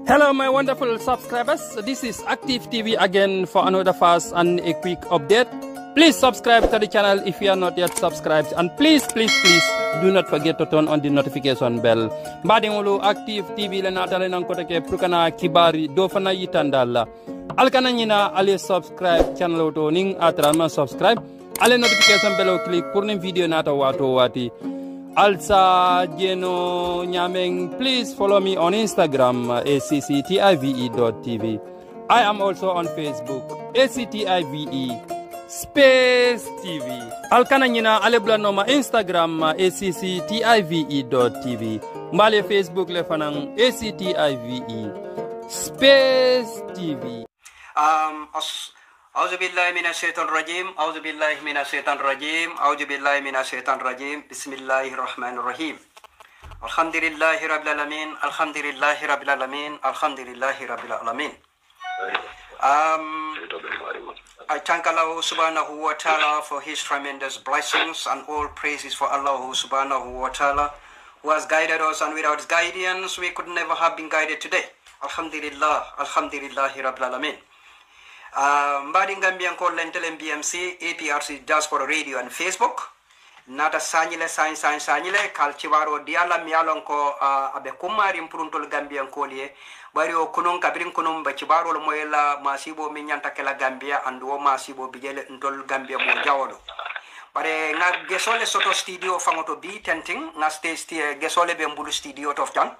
Hello, my wonderful subscribers. This is Active TV again for another fast and a quick update. Please subscribe to the channel if you are not yet subscribed, and please do not forget to turn on the notification bell. Mbadingulu Active TV le natale nan ko take prukana kibari do fana yitandala. Alkana nyina ale subscribe channel to ning atrama subscribe. Ale notification bell click pour ne video nata wato wati. Also, Jeno Nyameng, please follow me on Instagram, acctive.tv. I am also on Facebook, ACTIVE Space TV. Alkana nyina alebla noma Instagram, acctive.tv. Mbale Facebook le fanang ACTIVE Space TV. أعوذ بالله من الشيطان الرجيم أعوذ بالله من الشيطان الرجيم أعوذ بالله من الشيطان الرجيم بسم الله الرحمن الرحيم الحمد لله رب العالمين الحمد لله رب العالمين الحمد لله رب العالمين I thank Allah subhanahu wa ta'ala for his tremendous blessings, and all praises for Allah subhanahu wa ta'ala who has guided us, and without his guidance we could never have been guided today. Alhamdulillah, alhamdulillahi rabbil alamin. Mbadi Gambian call Lentel BMC, APRC Diaspora Radio and Facebook. Nata Sanile Sanile, Kalchivaro Diala Mialonko, Abe Kumari Impruntol Gambian Collier, Bario Kunun Kabrin Kunum, Bachibaro Moela, Masibo Minyantakela Gambia, and Woma Sibo Bijel Ntol Gambia Mojawado. But na Gesole Soto Studio Fangoto B tenting, na stay Gesole Bembulu Studio of John.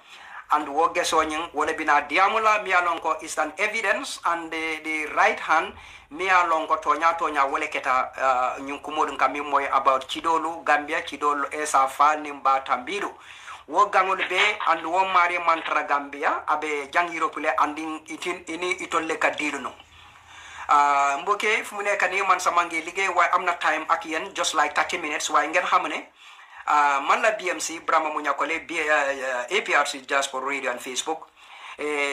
And what gesonying wole bina diamula mialonko is an evidence, and the right hand mialonko tonya wole keta nyunkumodun kami moy about Chidolu Gambia Chidolu esa fa nimba tambiru wo gangol be and wo mari mantra Gambia abe jangiro pule andin itin ini itolle kadiruno mboke fumune kani man samangi ligay why am na time akiyen just like 30 minutes why ngeen xamne man la BMC Brahma Munyakole APRC Diaspora Radio and Facebook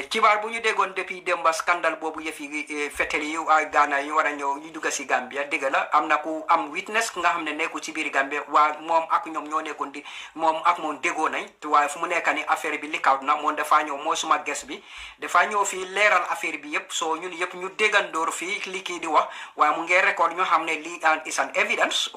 kibar bu ñu déggoon depuis demba scandale boobu yëfi feteli yu Ghana yu war a ñëw ñu dugg si Gambia dégg la am na ku am witness nga xam ne nekku ci biir Gambia waa moom ak ñoom ñoo nekkoon di moom ak moom déggoo nañ te waaye fu mu nekk ni affaire bi likaawut na moom dafaa ñëw moo suma ges bi dafaa ñëw fii leeral affaire bi yëpp soo ñun yëpp ñu déggandoor fii li kii di wax waaye mu ngi record ñu xam ne lii is an evidence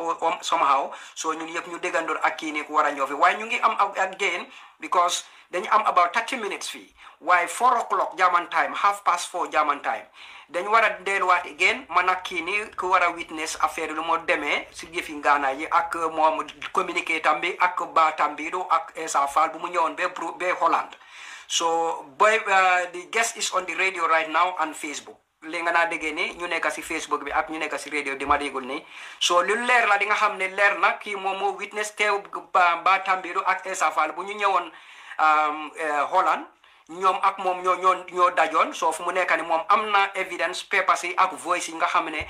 somehow soo ñun yëpp ñu déggandoor ak kii ni ku war a ñëw fi waaye ñu ngi am again because dañu am about 30 minutes fii waaye 4 o'clock German time 4:30 German time dañu war a delluwaat again man ak kii ni ku war a witness affaire lu moo demee si jëfi Ghana yi ak moom communiqué tam bi ak ba tambido ak Essa Fall bu mu ñëwoon ba Holland. So the guest is on the radio right now and Facebook li nga naa déggee ni ñu nekk si Facebook bi ak ñu nekk si radio di ma déggul ni so lu leer la di nga xam ne leer na kii moom moo witness teew ba tambido ak Essa Fall bu ñu ñëwoon Holland ñoom ak moom ñoo dajoon soo fu mu nekk ni moom am na evidence papers yi ak voice yi nga xam ne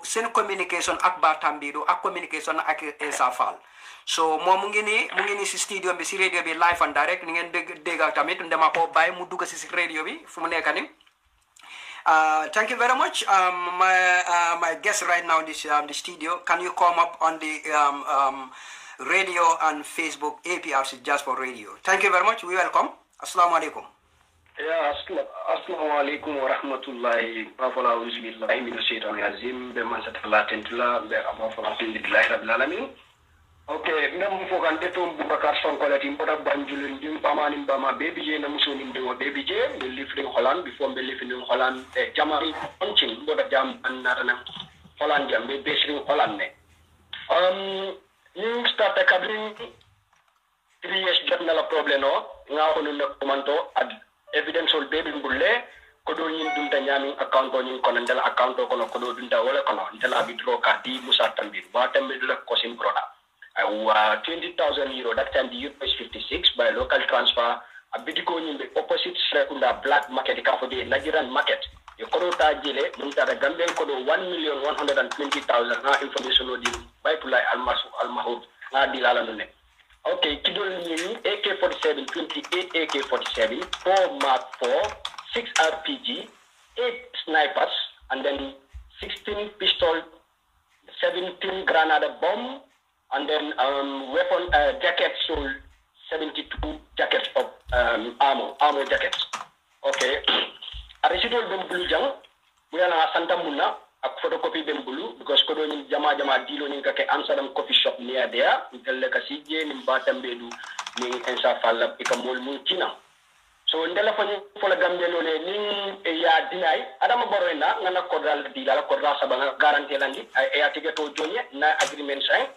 seen communication ak Batambiru ak communication ak Essa Fall so moom mu ngi ni si studio bi si radio bi live and direct ni ngeen dégg tamit dama ko bàyyi mu dugg si radio bi fu mu nekk ni thank you very much my guest right now in this the studio. Can you come up on the radio and Facebook APRC Diaspora Radio? Thank you very much. We welcome. Assalamu alaikum. Yeah, assalamu alaikum wa rahmatullahi wa billahi minash shaitani rajim be man satalla tentula be amafala billahi rabbil alamin. Okay, ndam fo kan deto Boubacar Sonko lati mboda banjulin dim pamani bama baby je na musoni ndo baby je be lifting Holland before be lifting Holland jamari onching mboda jam anara Holland jam be besring Holland ne. You start a cabin 3 years jot na la problème no nga hono na komanto ad evidence ol baby mbulle ko do yin dunta nyami account ko nyin kono ndala account ko no ko do dunta wala kono ndala withdraw card di musa tambir ba tambe la ko sim product I 20,000 euro that time the euro is 56 by local transfer a bidiko nyin be opposite sekunda black market ka fo de Nigerian market yo ko ta jele mun ta da Gambian ko do 1,120,000 na information o di by to like almahud na di lala no ne. Okay, kidol nini AK-47, 28 AK-47, 4 Mark 4, 6 RPG, 8 snipers, and then 16 pistol, 17 granada bomb, and then weapon jackets, so 72 jackets of armor jackets. Okay. A residual bembulu jang, buya na Santa Muna, a photocopy bembulu, because kodo ni jama dealo ni kake Amsterdam coffee shop near there, until ka sije ni batambedu ni ensa falla ikamol mulkina. So ndela fanyi fola Gambia lole ni ya dinai, adama boroena ngana kodal dilala kodra sabanga garantie landi, ya tigeto jonye na agreement sign.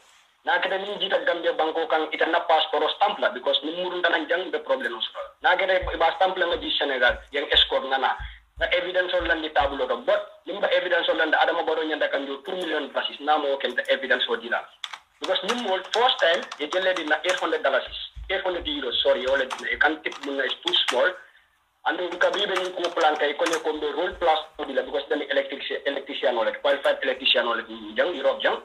Na kede ni jita Gambia banko kang itana passport stamp la because ni murun tanan jang be problem usro. Na kede ba stamp la ngaji Senegal yang escort ngana. Na evidence on landi tabulo do but limba evidence on landi adama boro nyanda kan do 2 million basis na mo ken evidence o dila. Because ni first time ye jelle dina $800. 800 euros, sorry, all it can tip is too small. And you can be able to plan a role plus because then electrician or qualified electrician or young Europe young.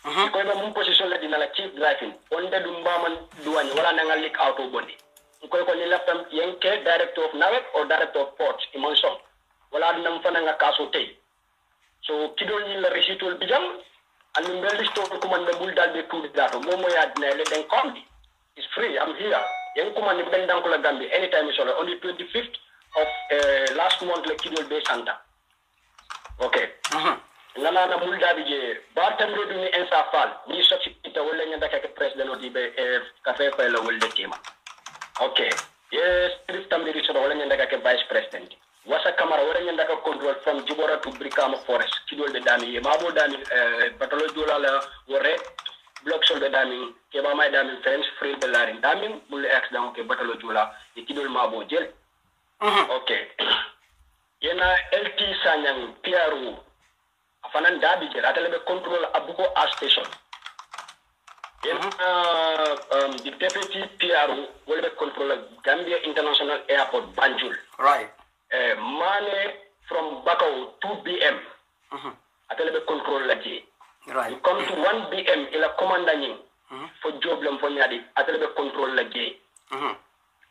Because the position in a cheap driving, on the Dumbaman doing what an leak out of body. Because when you left them, Yankee, director of NAVEC or director of ports in Monson. Well, I'm not finding a castle tape. So, Kidon the residual bijam, and in the list of command the Buldal de Kudu that Momoya let them come. It's free. I'm here. Young command in Bendankola Gambia anytime is only 25th of last month like Kidol Bay Santa. Okay. Nana na mulda bije Bartam Road ni ensa fal ni substitute wala nyanda ka president odi be cafe fa la wala tema. Okay. Yes, Tristan Miri so wala nyanda ka vice president. Wasa Kamara wala nyanda ka control from Jibora to Brikama Forest. Kidol be dami mabo dami batalo dola la wore block sol be dami ke ba may dami friends free be larin dami mul accident ke batalo dola e kidol mabo jel. Okay. Yena LT Sanyang PRO afanan dabi jel atale control abuko a station. The deputy PRO will be control Gambia International Airport Banjul. Right. Mane from Bakau 2 BM. Atale control la J. Right. You come to 1 BM ila commandant for job lam for nyadi atale control la J.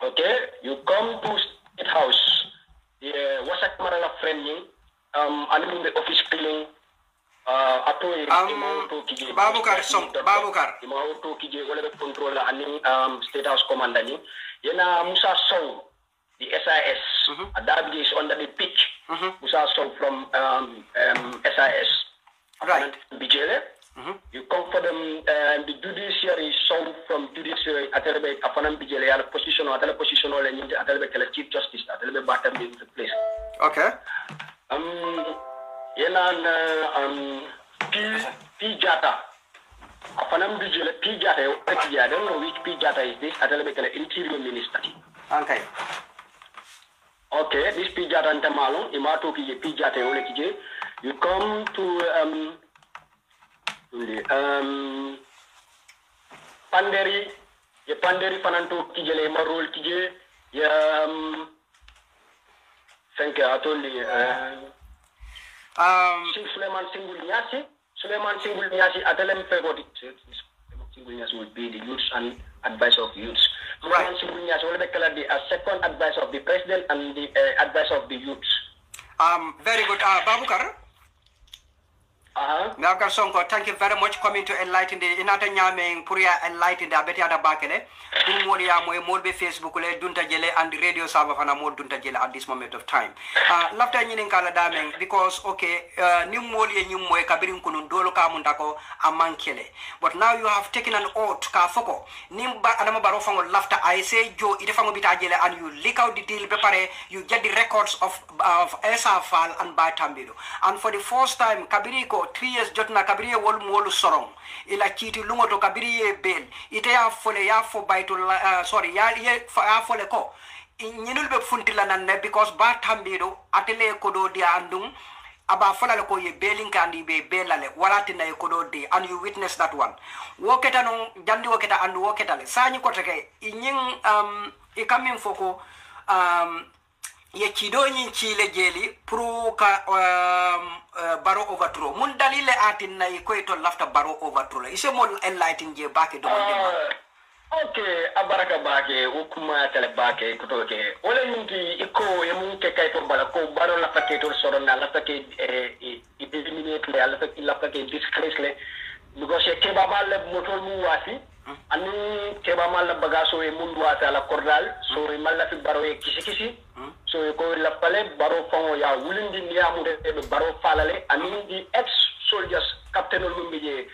Okay, you come to State House. The wasak marala friending alim the office cleaning Babukar song Babukar imauto kije wala control aning State House commandant yena Musa Sow the SIS Adabi is under the pitch. Musa Sow from SIS right Bijele. You come for them the judiciary Sow from judiciary Atelebe Afanam Bijele ala position or Atele position or Atelebe Chief Justice Atelebe Batam in the place. Okay. Yenan P Jata Afanam Bijele P Jata I don't know which P Jata is this Atelebe Interior Minister. Okay. Okay, this P Jata Antamalo, Imato Kije P Jata Olekije. You come to Panderi, ye Panderi Fananto Kijele Marol Kije, thank you, I told you. Suleiman Singul Nyasi, Atelem Fegodi. Singul Nyasi will be the youth and advice of youths. Right. Singul Nyasi will be the second advice of the president and the advice of the youths. Very good. Babukar. Nagar Sonko, thank you very much coming to enlighten the inata nyame puria enlighten the abeti ada bakele dum modi ya moy modbe Facebook le dunta jele and the radio server fana mod dunta jele at this moment of time lafta nyinin kala damen because okay nim modi e nyum moy kabirin kunun dolo ka mun dako amankele but now you have taken an oath ka foko nim ba adama baro fango lafta I say jo ite fango bita jele and you leak out the deal prepare you get the records of Esafal and Batambido and for the first time kabiriko 3 years jotna kabiriye wolu sorong ila chiti lungo to kabiriye bel ite ya fole ya fo baitul sorry ya fole ko nyinul be funtila nan because Batambido atele kodo dia andung aba fola ko ye belin kandi be belale walati na kodo de and you witness that one woketa no jandi woketa and woketa le sani ko teke nyin ikamin foko ye chido nyin chile jeli pro ka baro overthrow mun dalile atin na ko to lafta baro overthrow ise mo enlighten je bake do okay abaraka bake ukuma tele bake ko to ke wala yinti iko e mun ke kay to bala ko baro la paquet to sorona la paquet eliminate le la paquet disgrace le because ke baba le motor mu wasi ani ke baba la bagaso e mun wata la cordal so e malla fi baro e kisi so ko la pale baro fango ya wulindi niamu de baro falale anin di ex soldiers captain lumbiye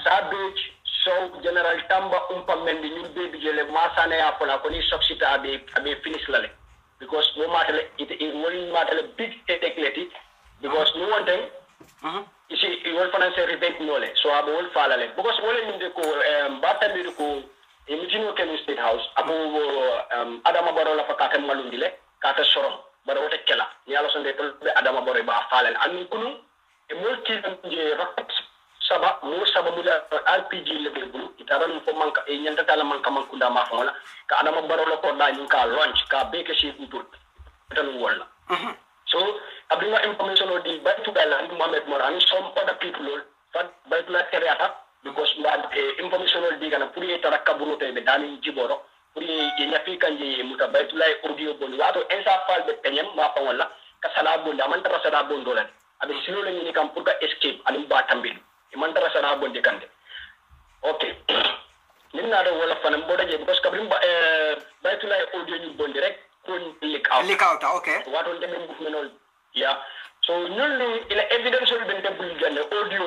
Sabage so general Tamba mendi ñu bebi jele masane ya pola ko ni soxita abe finish lale because no matter it will matter big ekleti because no one thing you see it will financial rebate nole so abo will falale because wole ni de ko batandi ko imagine Kano State House abu Adama Barrow la fakata malundile kata soro bara wote kela ni ala sonde to be Adama Barrow ba falale an kunu e multi je rocket saba mo saba mu da RPG level bu itaran fo manka e nyanta tala manka mankunda ma fa wala ka Adama Barrow la ko da ñu ka launch ka beke ci tout tan wala so abdinga information o di by to Thailand Mohamed Moran some other people but by to la teriata because information o di kana pour etara kaburo te be dani jiboro pour e nyafi kanje muta by to la audio bon wato ensa fal be penyem ma fa wala ka sala bonda man tara sala bondo la abe silo la ni kam pour ka escape alim ba tambil man tara sala bonde kande okay ninna do wala fanam boda je because kabrim by to la audio ni bonde rek ko leak out okay wato de ben menol yeah so ñulli ila evidence ben de bul gande audio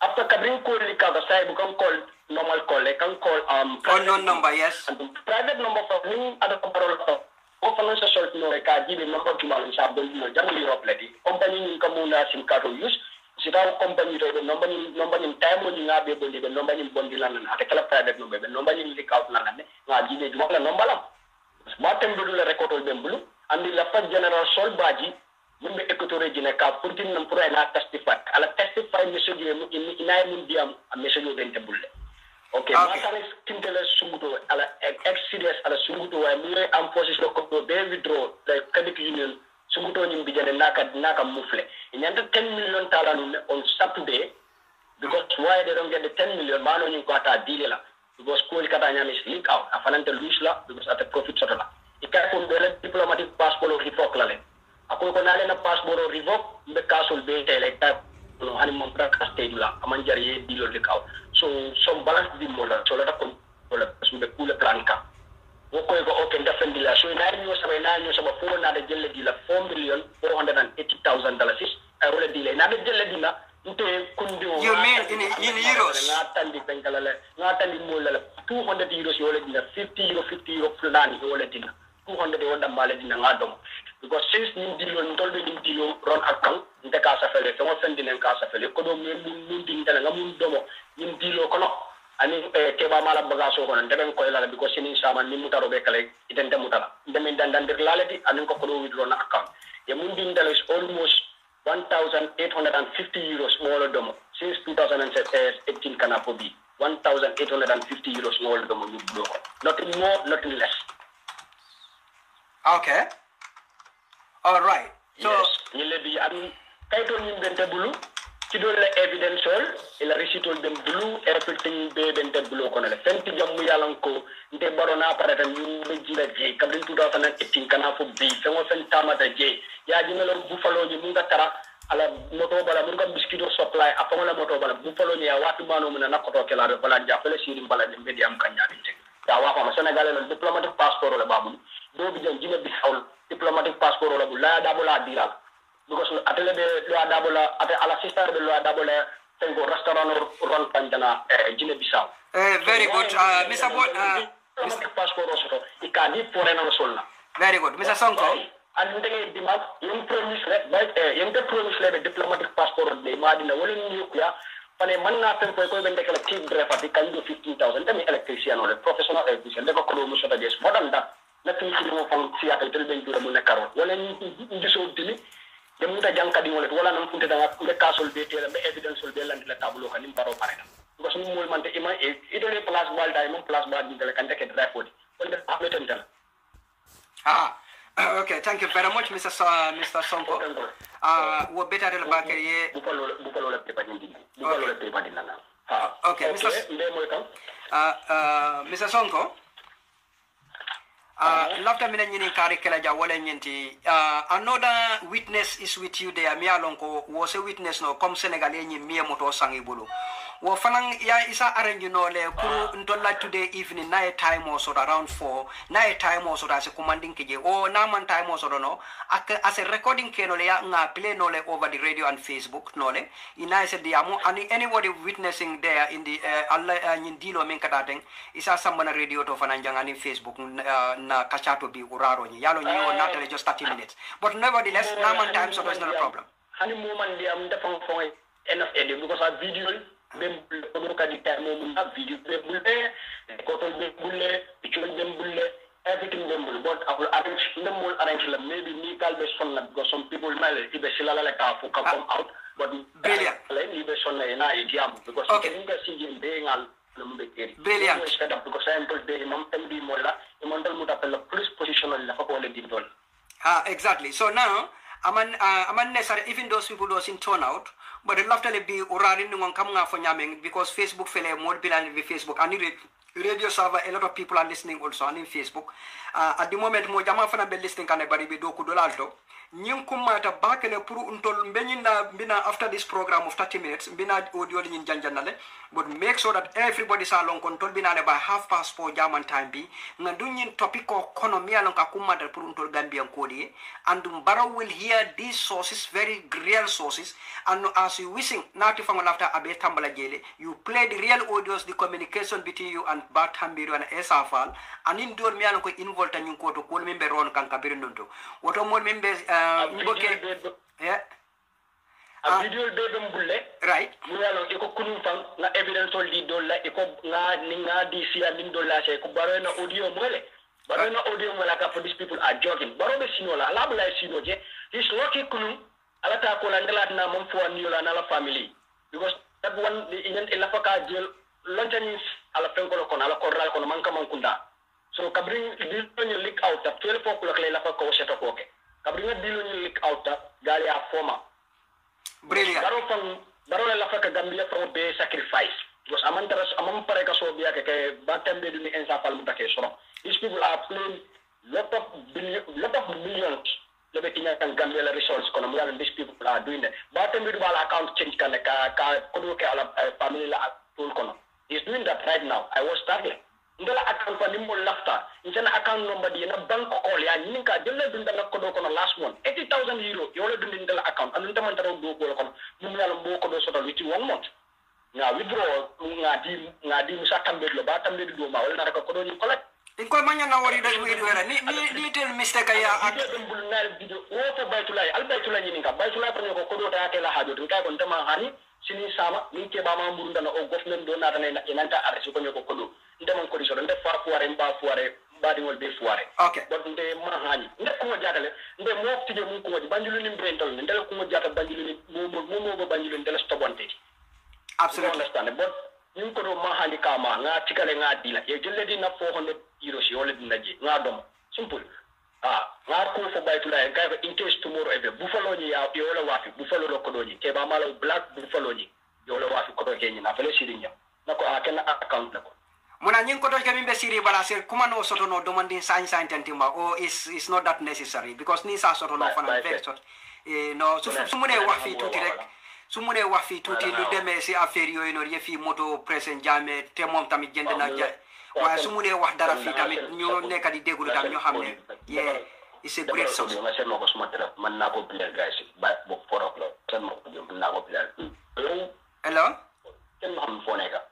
after kabrim ko leak out say bu kan call normal call kan call unknown number yes and private number for me ada parole ko o financial sort no ka jibe number ki mal sa bol no jamu Europe ledi company ni kamuna sim card use sita company to number ni time ni ngabe bondi be number ni bondi lan ata kala private number be number ni leak out lan nga jibe du wala number lam matem be la record be mbulu andi la fa general sol baji mumbe ekotore jine ka pourtin nam pour na testify ala testify message mu inay mun diam a message ben te bulle okay masale kintele sunguto ala ex serious ala sunguto way mu am position ko be withdraw like credit union sunguto nyim bijane naka mufle nyanda 10 million talanu on Saturday because why they don't get the 10 million mano nyi ko ata dile la because ko kata nyami leak out afanante luis la because at a profit sotala ikay ko be diplomatic passport o revoke la le ako ko nale na passport o revoke be kasul be tele ta no hani mon practice stage la aman jari dilo leak out so some balance di mola so la ko wala be kula planka woko ko okay defendi la so na ñu sama fo na da jelle di la 4,480,000 dollars ay wala di la na da jelle di la nte kundi you mean in euros ngatandi bengalale ngatandi mola la 200 euros wala di la 50 euro fulani wala di la 200 wala male di na ngadom because since ni dilo ndolbe ni dilo ron account nte ka sa fele to fendi len ka sa fele ko do mun di ndala ngamun domo ni dilo kono ani keba mala bagaso kono ndeben ko la because sinin sama ni mutaro be kale itende mutala ndem dandandir lalati anin ko do withdraw na account ye mun di ndala is almost 1,850 euros wala domo since 2018 kana po bi 1,850 euros wala domo ñu blow ko nothing more nothing less okay all right so ni le bi am kayto ñu bente bulu ci do la evidence ila receipt dem bulu everything be bente bulu ko na fenti jamu yalan ko nte barona parata ñu be jila je kabin 2018 kana fo bi fengo fen tamata je ya jimelo buffalo ni mu nga tara ala moto bala mu nga biskito supply apa la moto bala buffalo ni ya watu mano mu na ko kela be bala ja fele siri bala de be am kanya bi ya wa fa Sénégal la diplomatic passport la babu do bi jëm jina bi xawl diplomatic passport la bu la da bu la diral because atele be lo adabola ate ala sister be lo adabola tengo restaurant ron pandana jina bisaw very good Mr. Mr. passport osoto ikadi foreigner solna very good Mr. Sonko and ndege dimak yum promise le bay yende promise le diplomatic passport de madina wala ni kuya pane man na fen ko be ndekala team driver di kanjo 15,000 tami electrician or professional electrician de ko lo muso da des modal da na tin ci mo fon ci atal tel ben jura mu nekaro wala ni ndiso dini de muta jankadi wala wala nam funte da be kasol be tele be evidence be landi la tableau kan baro parena ko sum mol man te ima e do le place bal day mon place bal ni kan take drive wodi on de apeten tan okay thank you very much Mr. Sonko wo beta de la bakariye bu ko lo pe pa ni okay Mr. Sonko lafta mina nyini kari kala ja wala nyenti another witness is with you there mi alon ko was a witness no comme Senegalais nyi mi moto sangi bulu wo fanang ya isa arrange no le pour ndolla today evening na time also around 4 na time also as commanding keje o na man time also no as a recording ke no le ya nga play no le over the radio and Facebook no le ina se diamo anybody witnessing there in the alla nyin dilo men kataten isa sambana radio to fananjanga ni Facebook na kachato bi uraro ni yalo ni on not just 30 minutes but nevertheless na man time so there's not a problem hani moment di am defang foy enough edit because a video dem ko ka di time mo na video be bulle ko to be bulle picture dem bulle everything dem bulle but I will arrange la maybe ni kalbe sonna because some people male ibe silala la ka fu come out but brilliant like ibe sonna na idiam because you can see him being al brilliant because I am told be mom MD molla imondal mutapella police positional la ko le dindol exactly so now aman necessary even those people doesn't turn out but the laughter be urari ngon kam nga fo nyameng because Facebook fele mod bilan be Facebook and radio server a lot of people are listening also on Facebook at the moment mo jama fana be listening kan bari be do ku dolalto ñing ko mata bakale pour untol mbenyina bina after this program of 30 minutes bina audio ni janjanale but make sure that everybody sa long control bina le by 4:30 German time bi ngandu ñin topic ko economy alon ka kumata pour untol Gambian kodi and Barrow will hear these sources very real sources and as you wishing nati fango after abe tambala jele you play the real audios the communication between you and Batambiru and Esafal and in door mi alon ko involve tan ko to ko membe ron kan ka birindonto woto mo membe yeah video be bulle right mu yalo e ko kunu fan na evidence ol di dolla e ko nga di sia min dolla se ko barona audio mole ka for these people are jogging baro be sinola ala bla sino je he's lucky kunu ala ta ko la ngalat na mom fo niola na la family because that one in la faka jel lontanis ala fenkolo kon ala korral kon man kunda so kabring di ñu leak out at 12 o'clock la fa ko seto ko ke kabring di ñu leak out gali a forma brilliant baro la fa ka Gambia fa be sacrifice because amam pare ka so biya ke batambe du ni insafal mu take soro these people are playing lot of millions le be tinya kan Gambia la resource kono mu yalla these people are doing that batambe du bala account change kan ka ko do ke ala family la tool kono he's doing that right now I was struggling ndala account fa nimmo lafta insana account number di na bank call ya ninka jelle dunda na ko do kono last month 80,000 euro yola dundi ndala account anu tamanta do do ko kono mum yalla mbo ko do sotal witi 1 month nga withdraw nga di musa tambe lo ba tambe do ma wala na ko do ni collect in ko manya na wori da wera ni tel mistake ya ak bul na video o to baytulay al baytulay ni ka baytulay ko do ta ke la hajo to ka ko tama hani sini sama ni ke ba ma mburunda na o government do na tan enanta arrest ko ko do ndemon ko diso ndef fa fuare mba fuare badi ngol be fuare okay but nde ma hani ndef ko jatale nde mo tije mun ko wadi banjulu ni brental ndel ko jata banjulu ni mo banjulu ndel stobonte absolutely understand but nim ko do ma hani kama nga tikale nga dila e jelle di na 400 euros yole dinaje nga dom simple nga ko fo baytula en kay in case tomorrow ebe buffalo ni ya yola wafi buffalo lo ko doji ke ba mala black buffalo ni yola wafi ko do kenyi na fele sirinya nako akena account nako mona nyin ko to ke mimbe siri bala ser kuma no soto no demanding sign tentima or is not that necessary because ni sa soto no fana very sort no sumune wax fi tuti rek sumune wax fi tuti lu deme ci affaire yoy no yefi moto present jame te mom tamit jend na ja wa sumune wax dara fi tamit ñu nekk di déglu tam ñu xamne yeah it's a great source ma sen mako suma tele man nako player guys ba bo foro lo sen mako man nako player hello ken am foneka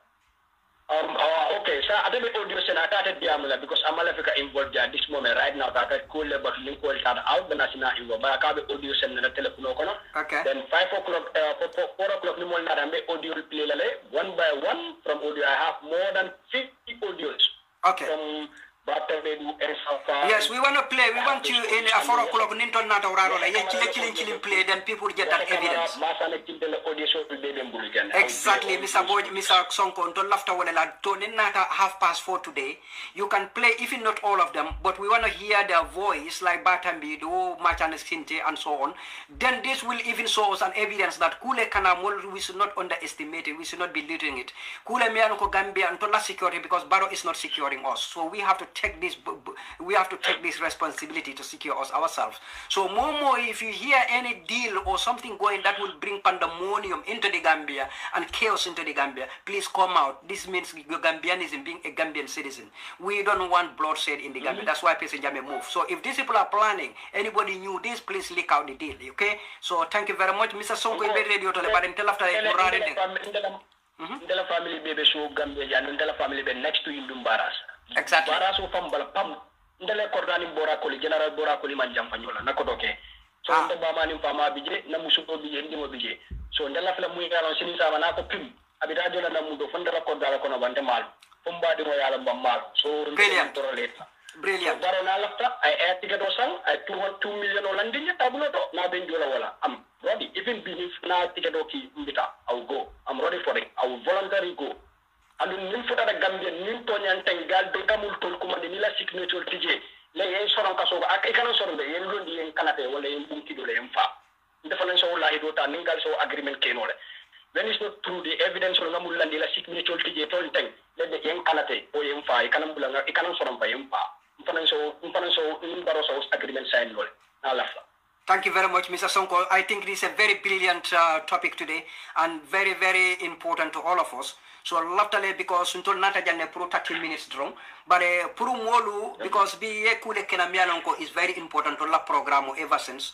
okay, so I don't audio send I started diamula because I'm Malafika involved at this moment right now. I got cool but link call out the national involved. But I got audio send the telephone. Okay. Then 5 o'clock, 4 o'clock, no more than audio play one by one from audio. I have more than 50 audios. Okay. From Batambedu and Safa. Yes, we want to play. We want you in 4 o'clock. Ninton not around. Killing play. Then people get that evidence. Exactly, Mr. Boy, Mr. Sonko. Don't laugh to one another. Don't not 4:30 today. You can play, even not all of them, but we want to hear their voice, like Batambedu, Machan Sinte, and so on. Then this will even show us an evidence that Kule Kanamol, we should not underestimate it. We should not be belittling it. Kule Mianoko Gambia and Tola security because Barrow is not securing us. So we have to take this. We have to take this responsibility to secure us ourselves. So more, if you hear any deal or something going that will bring pandemonium into the Gambia and chaos into the Gambia, please come out. This means Gambianism, being a Gambian citizen. We don't want bloodshed in the Gambia. That's why President Jammeh moved. So if these people are planning, anybody knew this, please leak out the deal. Okay? So thank you very much, Mr. Sonko. Radio to the after ndela family bebe so Gambia ya ndela family be next to Indum Baras. Exactly. Baras o fam bala pam ndela kordani bora ko general bora ko man jam fanyola nakodoke. So nda ba mani fama bije na musuko bije ndimo bije. So ndela fela muy garan sini sama na ko pim abida jola na mudo fondala kordala ko no bande mal. Fumba de mo yala bam mal. So Brilliant. Baro na lafta ay ticket o sang ay 2 million o landinya tabulo to na ben jola wala am ready even if na ticket o ki mbita I will go. I'm ready for it. I will voluntarily go. And nim futa da Gambia nim to nyan tengal be kamul tol kuma de nila signature tije le yen soron kaso ak ikana soron de yen londi yen kanate wala yen bunki do le yen fa ndefa nan so wallahi do ta ningal so agreement kenole when it's not through the evidence on ngamul landi la signature tije tol teng le de yen kanate o yen fa ikana bulanga ikana soron fa yen fa mfanan so nim baro so agreement sign lol na lafa. Thank you very much, Mr. Sonko. I think this is a very brilliant topic today and very, very important to all of us. So, laftale because until nata jane pro 30 minutes drone, but pro molu because be kule kenamialonko is very important to la program ever since.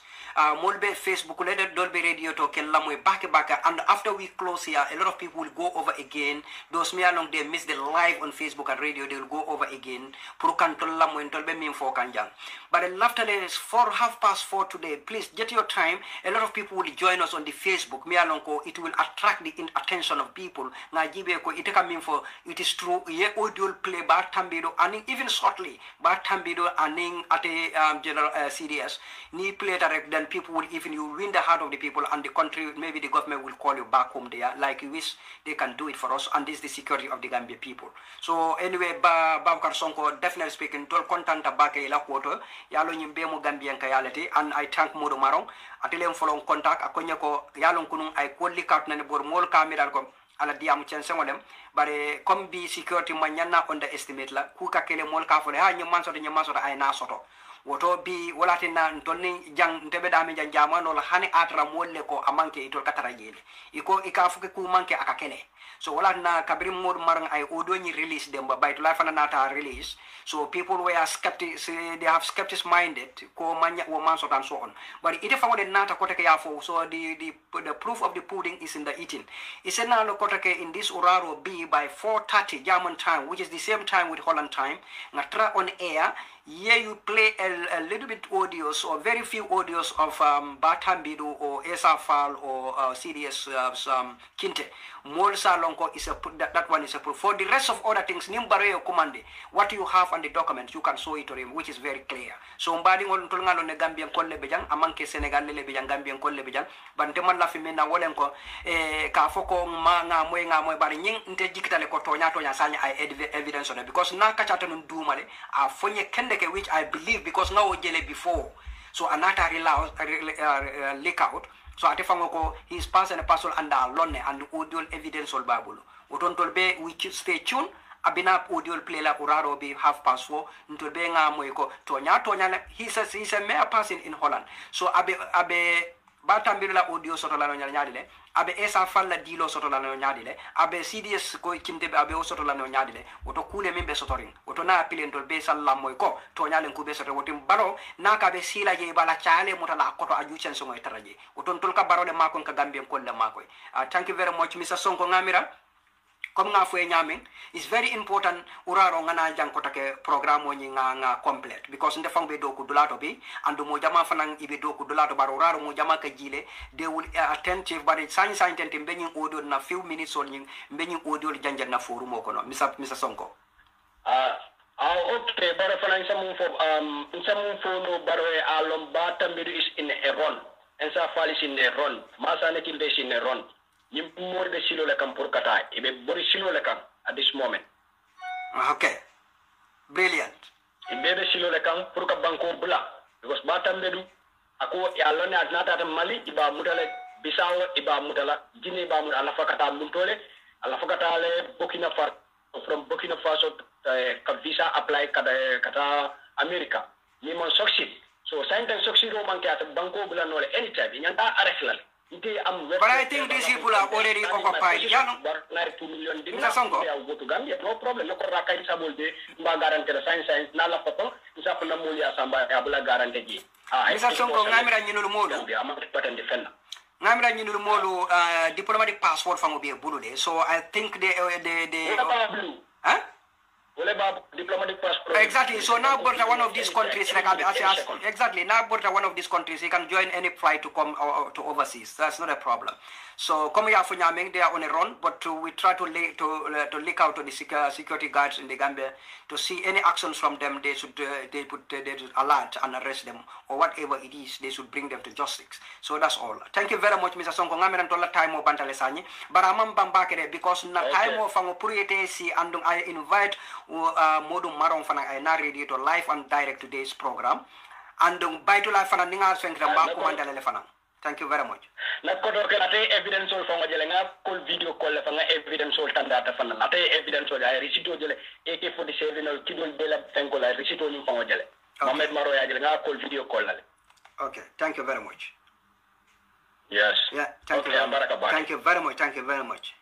Molbe Facebook, Dolbe Radio to ken lamwe back, and after we close here, a lot of people will go over again. Those me along they miss the live on Facebook and radio, they will go over again. Pro kantol lamwe ntolbe min for kanjang. But laftale is 4:30 today. Please get your time. A lot of people will join us on the Facebook. Me alonko it will attract the attention of people. Na jibe ko it come in for it is true. Ye audio play bar tambido and even shortly bar tambido and at a general CDS. Ni play direct then people will even you win the heart of the people and the country. Maybe the government will call you back home there like you wish they can do it for us. And this is the security of the Gambia people. So anyway, Babkar Sonko definitely speaking. Tol content back ila quarter. Yalo nyimbe mo Gambian kayality and I thank Modo Marong atelem follow contact akonya ko yalon kunun ay kolli kat na bor mol camera ko ala diam chen sengolem bare comme bi security manyana underestimate la ku ka kele mol ka fole ha nyman so ay na soto woto bi walati na ntonni jang ntebe dami jang jama no la hani atra molle ko amanke itol katara jele iko ikafuke ku manke akakele so wala na kabrim mod marang ay audio ni release dem ba bayt la fana nata release so people were skeptics they have skeptics minded ko manya wo man so tan so on but ite fa wode nata ko take ya fo so the proof of the pudding is in the eating isena lo ko take in this uraro be by 4:30 German time which is the same time with Holland time ngatra on air. Here you play a little bit audios or very few audios of Batambidu or Esafal or CDS Kinte. More Salonko is that one is a proof. For the rest of other things, Nimbareo Kumande, what you have on the document, you can show it to him, which is very clear. So mbadi ngol tulngalo ne Gambian kolle bejang, amanke Senegal le bejang Gambian kolle bejang, banteman la fimena wolenko ka foko nga moy bari nying nte jikitale ko tonya sanya I evidence on it because na kachata nun dumale a fonye kende which I believe because now jele before so another leak out so atefangoko his person and parcel and alone and audio evidence all babulu uton tolbe we stay tuned abina audio play la uraro be 4:30 ntolbe nga moyko tonya he's a mayor person in Holland so abe Batambiru la audio soto la nyadi le abe esa falla dilo soto la nyadi le abe CDS ko kimte abe o soto la nyadi le woto kule mimbe sotoring woto na pilentol be salla moy ko to nyalen ku be soto wotim baro na ka be sila je bala chale mutala koto aju chen so ngoy taraje woton tol ka baro le makon ka Gambien ko le makoy thank you very much Mr. Sonko ngamira comme nga fue nyamin is very important uraro ngana jang ko take programme o nga complete because ndefang be do ko dulato bi andu mo jama fanan ibe do ko dulato bar uraro mo jama ka jile they will attentive but it sign tente benin audio na few minutes on ning benin audio janjan na forum ko no Mr. Sonko okay but fanan samu fo no baro e alom Batambiru is in Eron and sa falis in Eron masane kilde in Eron you more the silo le kam pour kata e be bori silo le kam at this moment okay brilliant e be be silo le kam pour ka banko bula because Batambiru ako ya lone adnata ta Mali iba mutale Bissau iba mutala Guinea iba mutala ala fakata muntole ala fakata le Burkina Faso from Burkina Faso visa apply kata America ni mon succeed so sometimes succeed o man kata banko bula no anytime nyanta arrest la but I think these people are already occupied bar na 2 million din Mr. Sonko ya go to Gambia no problem no ko rakay sa bolde mba garantie la science na la photo isa ko na mulia samba ya bula garantie ji Mr. Sonko ngamira nyinul modu am patande fenna ngamira nyinul modu diplomatic passport fango be bulude so I think they huh diplomatic passport. Exactly. So now Borta, one of these countries, like exactly now Borta, one of these countries, he can join any flight to come to overseas. That's not a problem. So come here for Nyaming, they are on a run, but we try to leak out to the security guards in the Gambia to see any actions from them. They should alert and arrest them or whatever it is. They should bring them to justice. So that's all. Thank you very much, Mr. Sonko. Ngamiran tola time mo bantale sanyi. Baramam bambakere because na time mo fango puriyete si andung I invite Modum Marong fana ay na radio to live and direct today's program. Andung by to live fana ninga senkra ba kumandale fana. Thank you very much. Na kodo ke ate evidence ol fonga jele nga call video call la fanga evidence ol tandata fana ate evidence ol ay recito jele AK47 ol kidol de la fengo la recito ni fonga jele. Mohamed Maro ya jele nga call video call la. Okay, thank you very much. Yes. Yeah, thank you very much. Thank you very much. Thank you very much.